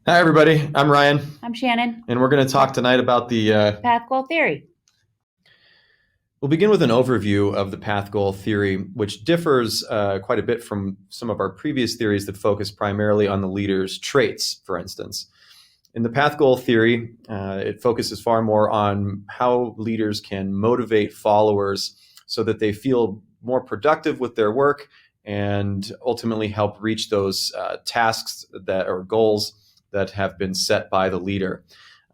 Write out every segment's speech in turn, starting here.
Hi, everybody. I'm Ryan, I'm Shannon. and we're going to talk tonight about the. Path goal theory. We'll begin with an overview of the path goal theory, which differs quite a bit from some of our previous theories that focus primarily on the leader's traits, for instance. In the path goal theory, it focuses far more on how leaders can motivate followers so that they feel more productive with their work and ultimately help reach those tasks that or goals that have been set by the leader.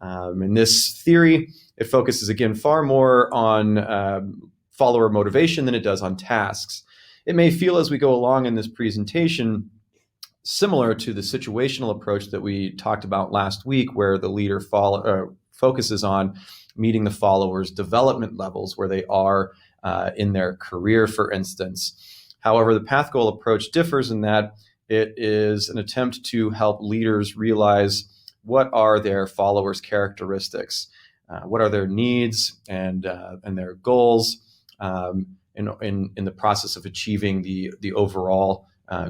In this theory, it focuses again far more on follower motivation than it does on tasks. It may feel as we go along in this presentation similar to the situational approach that we talked about last week, where the leader focuses on meeting the followers' development levels where they are in their career, for instance. However, the path goal approach differs in that it is an attempt to help leaders realize what are their followers' characteristics, what are their needs and their goals in the process of achieving the overall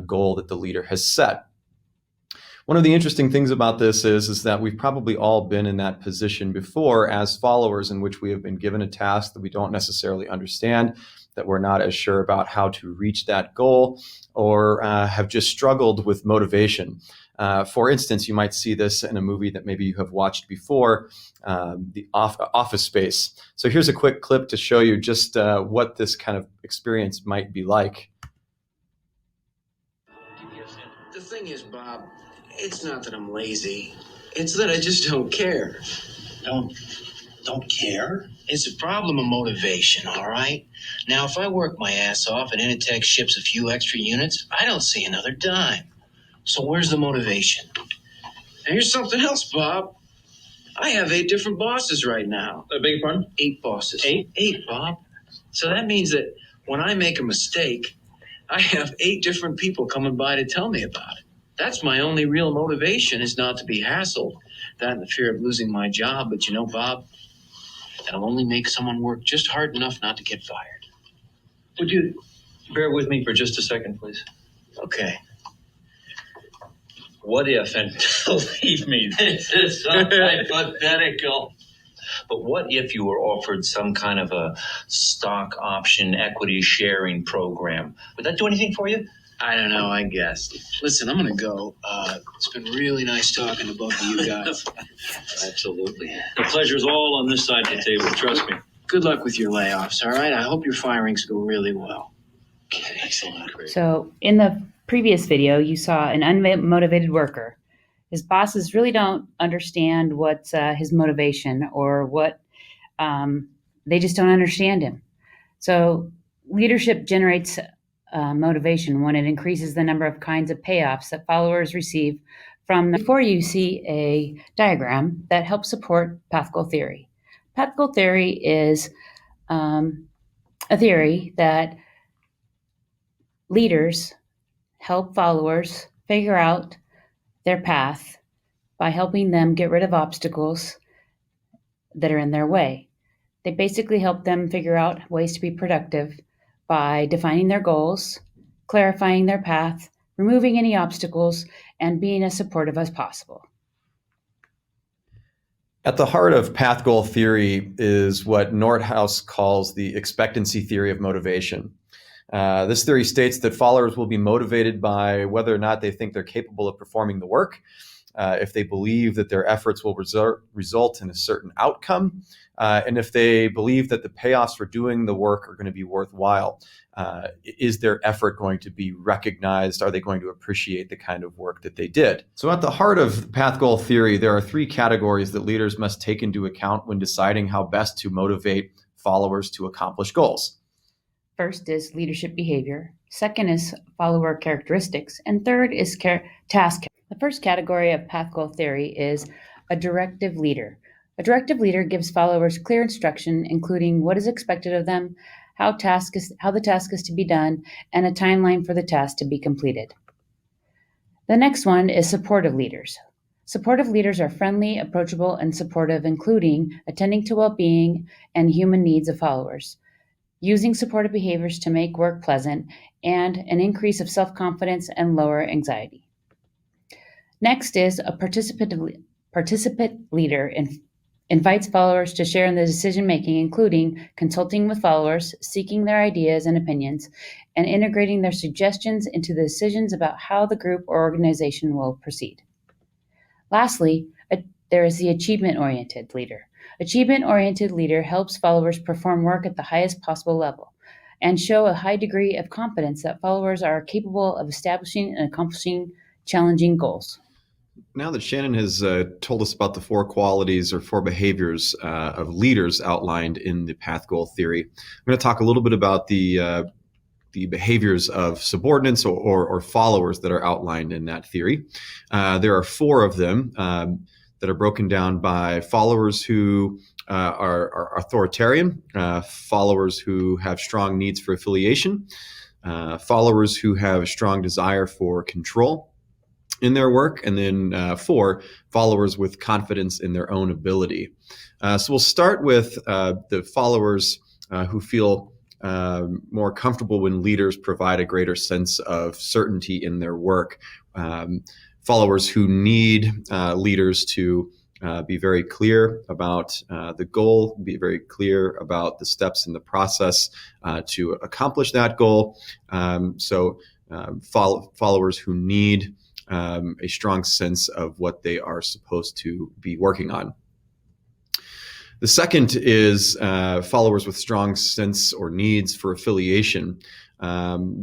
goal that the leader has set. One of the interesting things about this is that we've probably all been in that position before as followers, in which we have been given a task that we don't necessarily understand, that we're not as sure about how to reach that goal, or have just struggled with motivation. For instance, you might see this in a movie that maybe you have watched before, the Office Space. So here's a quick clip to show you just what this kind of experience might be like. The thing is, Bob, it's not that I'm lazy. It's that I just don't care. Don't care? It's a problem of motivation, all right? Now, if I work my ass off and Initech ships a few extra units, I don't see another dime. So where's the motivation? And here's something else, Bob. I have 8 different bosses right now. I beg your pardon? 8 bosses. 8? 8, Bob. So that means that when I make a mistake, I have 8 different people coming by to tell me about it. That's my only real motivation, is not to be hassled. That and the fear of losing my job. But you know, Bob, that'll only make someone work just hard enough not to get fired. Would you bear with me for just a second, please? Okay. What if, and believe me, this is so hypothetical, but what if you were offered some kind of a stock option equity sharing program? Would that do anything for you? I don't know, I guess. Listen, I'm going to go. It's been really nice talking to both of you guys. Absolutely. The pleasure's all on this side of the table, trust me. Good luck with your layoffs, all right? I hope your firings go really well. Okay, excellent. Great. So in the previous video, you saw an unmotivated worker. His bosses really don't understand what's his motivation, or what they just don't understand him. So leadership generates motivation when it increases the number of kinds of payoffs that followers receive from. Before you see a diagram that helps support path goal theory. Path goal theory is a theory that leaders help followers figure out their path by helping them get rid of obstacles that are in their way. They basically help them figure out ways to be productive by defining their goals, clarifying their path, removing any obstacles, and being as supportive as possible. At the heart of path goal theory is what Northouse calls the expectancy theory of motivation. This theory states that followers will be motivated by whether or not they think they're capable of performing the work, if they believe that their efforts will result in a certain outcome, and if they believe that the payoffs for doing the work are going to be worthwhile. Is their effort going to be recognized? Are they going to appreciate the kind of work that they did? So at the heart of path goal theory, there are 3 categories that leaders must take into account when deciding how best to motivate followers to accomplish goals. First is leadership behavior. Second is follower characteristics. And third is task. The first category of path goal theory is a directive leader. A directive leader gives followers clear instruction, including what is expected of them, how the task is to be done, and a timeline for the task to be completed. The next one is supportive leaders. Supportive leaders are friendly, approachable, and supportive, including attending to well-being and human needs of followers, using supportive behaviors to make work pleasant, and an increase of self-confidence and lower anxiety. Next is a participant leader invites followers to share in the decision making, including consulting with followers, seeking their ideas and opinions, and integrating their suggestions into the decisions about how the group or organization will proceed. Lastly, there is the achievement-oriented leader. Achievement-oriented leader helps followers perform work at the highest possible level and show a high degree of confidence that followers are capable of establishing and accomplishing challenging goals. Now that Shannon has told us about the 4 qualities or 4 behaviors of leaders outlined in the path goal theory, I'm going to talk a little bit about the behaviors of subordinates or followers that are outlined in that theory. There are 4 of them that are broken down by followers who are authoritarian, followers who have strong needs for affiliation, followers who have a strong desire for control in their work, and then 4, followers with confidence in their own ability. So we'll start with the followers who feel more comfortable when leaders provide a greater sense of certainty in their work. Followers who need leaders to be very clear about the goal, be very clear about the steps in the process to accomplish that goal. Followers who need a strong sense of what they are supposed to be working on. The second is followers with strong sense or needs for affiliation.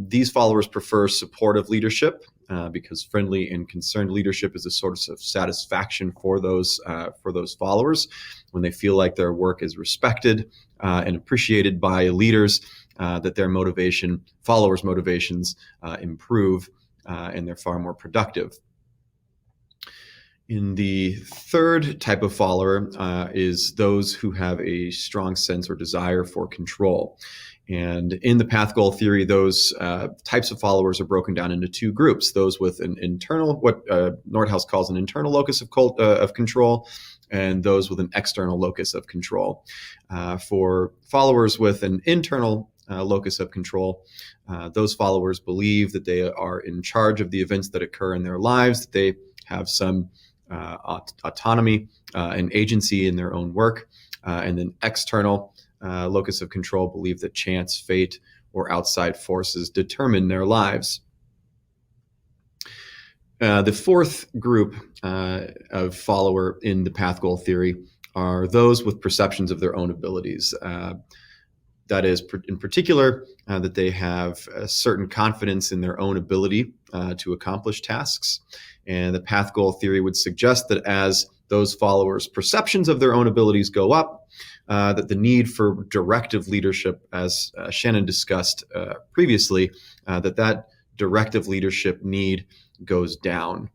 These followers prefer supportive leadership because friendly and concerned leadership is a source of satisfaction for those followers when they feel like their work is respected and appreciated by leaders, that their followers' motivations improve, and they're far more productive. In the third type of follower is those who have a strong sense or desire for control. And in the path goal theory, those types of followers are broken down into 2 groups: those with an internal, what Northouse calls an internal locus of control, and those with an external locus of control. For followers with an internal locus of control, those followers believe that they are in charge of the events that occur in their lives, that they have some autonomy and agency in their own work. And then external locus of control believe that chance, fate, or outside forces determine their lives. The fourth group of follower in the path goal theory are those with perceptions of their own abilities. That is, in particular, that they have a certain confidence in their own ability to accomplish tasks. And the path goal theory would suggest that as those followers' perceptions of their own abilities go up, that the need for directive leadership, as Shannon discussed previously, that directive leadership need goes down.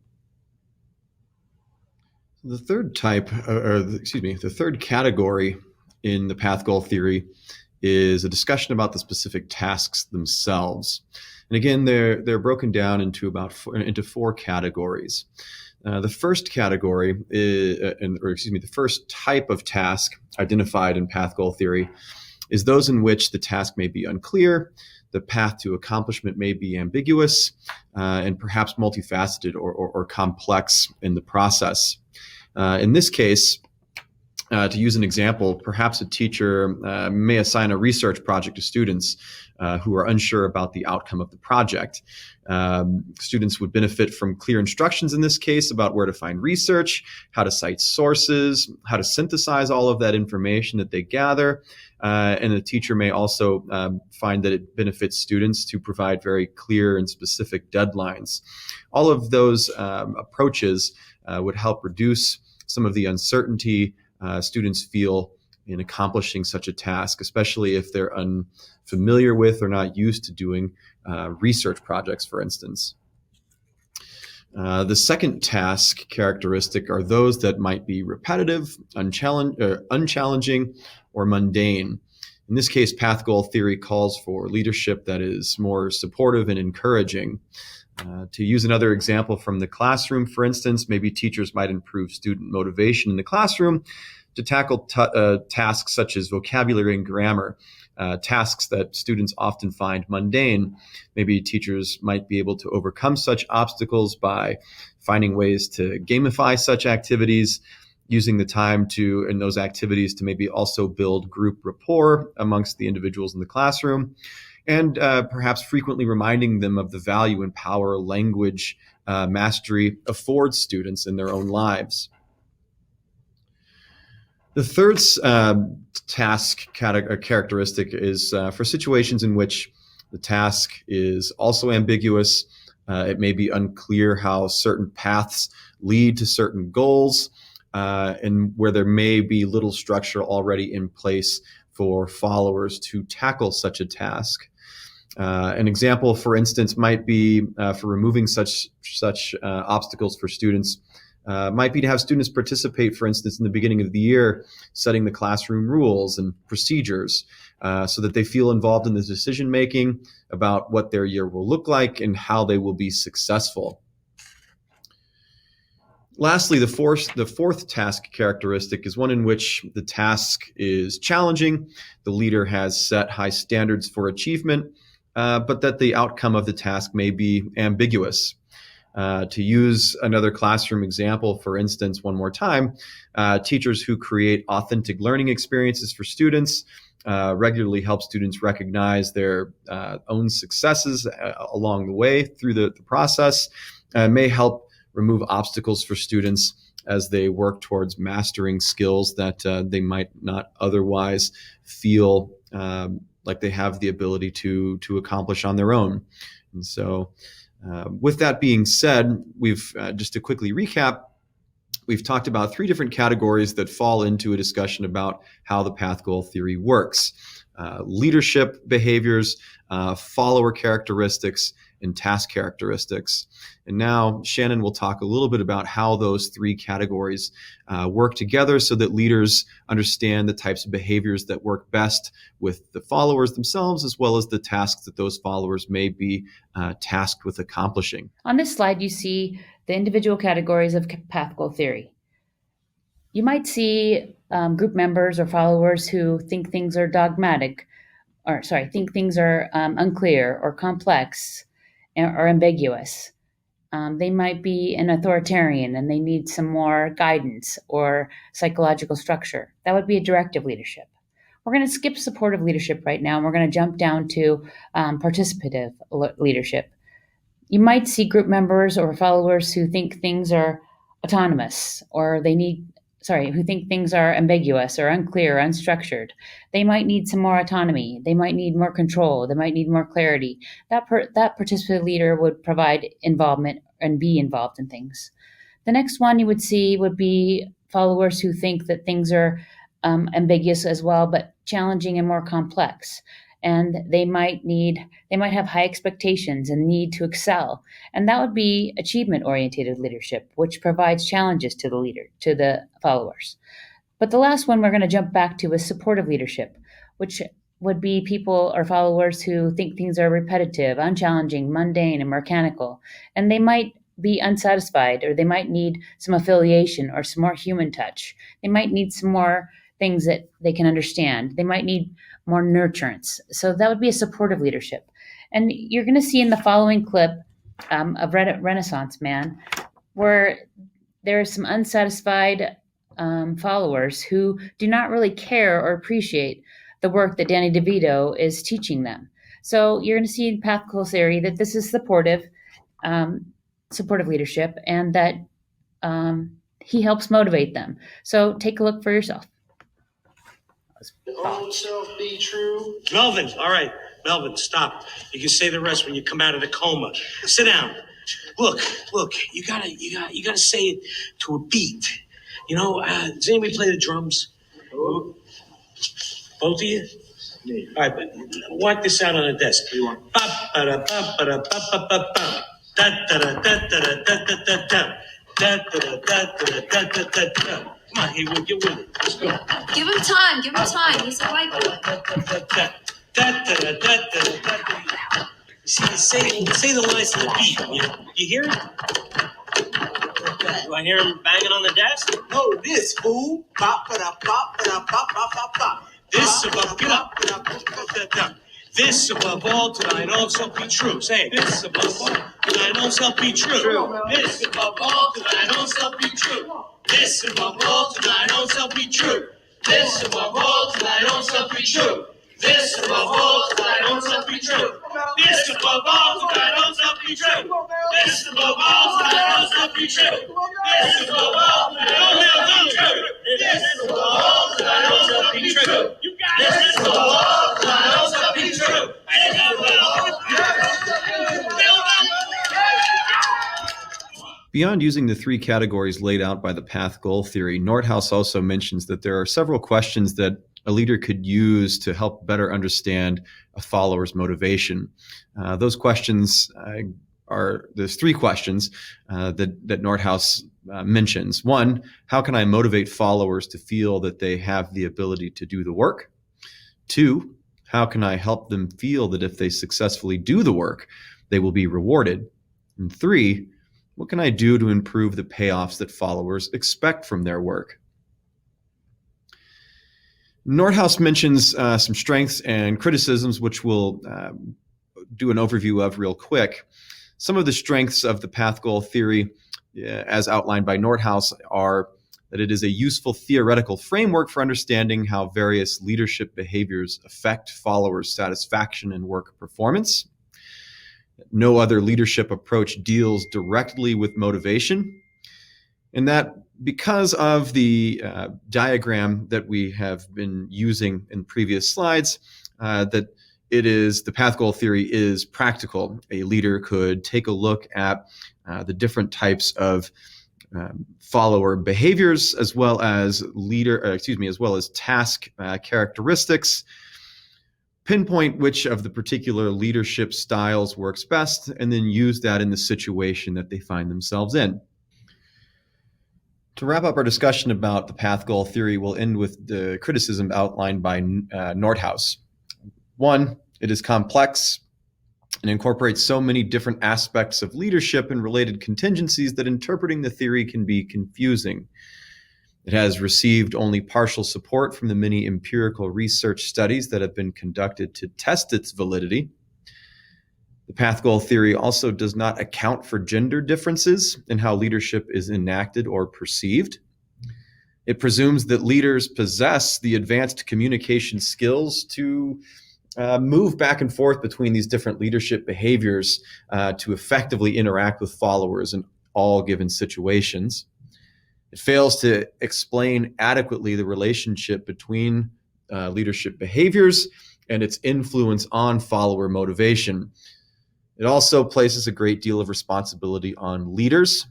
The third the third category in the path goal theory is a discussion about the specific tasks themselves. And again, they're broken down into 4 categories. The first category the first type of task identified in path goal theory is those in which the task may be unclear, the path to accomplishment may be ambiguous, and perhaps multifaceted or complex in the process. In this case, to use an example, perhaps a teacher may assign a research project to students who are unsure about the outcome of the project. Students would benefit from clear instructions in this case about where to find research, how to cite sources, how to synthesize all of that information that they gather. And the teacher may also find that it benefits students to provide very clear and specific deadlines. All of those approaches would help reduce some of the uncertainty students feel in accomplishing such a task, especially if they're unfamiliar with or not used to doing research projects, for instance. The second task characteristic are those that might be repetitive, unchallenging, or mundane. In this case, path goal theory calls for leadership that is more supportive and encouraging. To use another example from the classroom, for instance, maybe teachers might improve student motivation in the classroom to tackle tasks such as vocabulary and grammar tasks that students often find mundane. Maybe teachers might be able to overcome such obstacles by finding ways to gamify such activities, using the time in those activities to maybe also build group rapport amongst the individuals in the classroom, and perhaps frequently reminding them of the value and power language mastery affords students in their own lives. The third task characteristic is for situations in which the task is also ambiguous. It may be unclear how certain paths lead to certain goals, and where there may be little structure already in place for followers to tackle such a task. An example, for instance, might be for removing such obstacles for students, might be to have students participate, for instance, in the beginning of the year, setting the classroom rules and procedures so that they feel involved in the decision making about what their year will look like and how they will be successful. Lastly, the fourth task characteristic is one in which the task is challenging. The leader has set high standards for achievement, but that the outcome of the task may be ambiguous. To use another classroom example, for instance, one more time, teachers who create authentic learning experiences for students regularly help students recognize their own successes along the way through the process, may help remove obstacles for students as they work towards mastering skills that they might not otherwise feel like they have the ability to accomplish on their own. And so with that being said, we've just to quickly recap, we've talked about three different categories that fall into a discussion about how the path goal theory works: leadership behaviors, follower characteristics, and task characteristics. And now Shannon will talk a little bit about how those three categories work together so that leaders understand the types of behaviors that work best with the followers themselves, as well as the tasks that those followers may be tasked with accomplishing. On this slide, you see the individual categories of path goal theory. You might see group members or followers who think things are think things are unclear or complex or ambiguous. They might be an authoritarian and they need some more guidance or psychological structure. That would be a directive leadership. We're going to skip supportive leadership right now, and we're going to jump down to participative leadership. You might see group members or followers who think things are autonomous, or who think things are ambiguous or unclear or unstructured. They might need some more autonomy. They might need more control. They might need more clarity. That participative leader would provide involvement and be involved in things. The next one you would see would be followers who think that things are ambiguous as well, but challenging and more complex. And they might have high expectations and need to excel. And that would be achievement-oriented leadership, which provides challenges to the followers. But the last one we're going to jump back to is supportive leadership, which would be people or followers who think things are repetitive, unchallenging, mundane, and mechanical. And they might be unsatisfied, or they might need some affiliation or some more human touch. They might need some more things that they can understand. They might need more nurturance. So that would be a supportive leadership. And you're going to see in the following clip of Renaissance Man, where there are some unsatisfied followers who do not really care or appreciate the work that Danny DeVito is teaching them. So you're going to see in path goal theory that this is supportive leadership, and that he helps motivate them. So take a look for yourself. Own self be true. Melvin, all right. Melvin, stop. You can say the rest when you come out of the coma. Sit down. Look, you gotta say it to a beat. You know, does anybody play the drums? Both of you? Yeah. All right, but walk this out on the desk. What do you want? Come on, Haywood, get with it. Let's go. Give him time. He's a white boy. Say the lines to the beat. You hear it? Do I hear him banging on the desk? No, this fool. Bop, ba-da, bop, ba-da, bop, bop, bop, bop. This above, get up, get up, get up. This above all to thine own self be true. Say it. This above all to thine own self be true. This above all to thine own self be true. This above all to thine own self be true. This above all to thine own self be true. This above all to thine own self be true. This above all to thine own self be true. This above all to thine own self be true. This above all to thine own self be true. This above all to thine own self be true. You got it. This above all to thine own self be true. Beyond using the three categories laid out by the path goal theory, Northouse also mentions that there are several questions that a leader could use to help better understand a follower's motivation. Those questions there's three questions that Northouse mentions. One, how can I motivate followers to feel that they have the ability to do the work? Two, how can I help them feel that if they successfully do the work, they will be rewarded? And three, what can I do to improve the payoffs that followers expect from their work? Northouse mentions some strengths and criticisms, which we'll do an overview of real quick. Some of the strengths of the path goal theory, as outlined by Northouse, are that it is a useful theoretical framework for understanding how various leadership behaviors affect followers' satisfaction and work performance. No other leadership approach deals directly with motivation, and that because of the diagram that we have been using in previous slides, that the path goal theory is practical. A leader could take a look at the different types of follower behaviors, as well as task characteristics, pinpoint which of the particular leadership styles works best, and then use that in the situation that they find themselves in. To wrap up our discussion about the path goal theory, we'll end with the criticism outlined by Northouse. One, it is complex and incorporates so many different aspects of leadership and related contingencies that interpreting the theory can be confusing. It has received only partial support from the many empirical research studies that have been conducted to test its validity. The path goal theory also does not account for gender differences in how leadership is enacted or perceived. It presumes that leaders possess the advanced communication skills to move back and forth between these different leadership behaviors to effectively interact with followers in all given situations. It fails to explain adequately the relationship between leadership behaviors and its influence on follower motivation. It also places a great deal of responsibility on leaders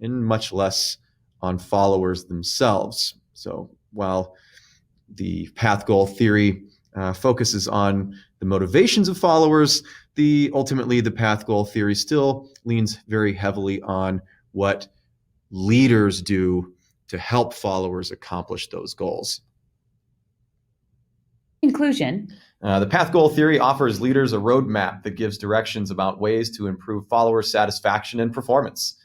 and much less on followers themselves. So while the path goal theory focuses on the motivations of followers, ultimately the path goal theory still leans very heavily on what leaders do to help followers accomplish those goals. Conclusion. The path goal theory offers leaders a roadmap that gives directions about ways to improve follower satisfaction and performance.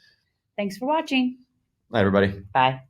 Thanks for watching. Bye, everybody. Bye.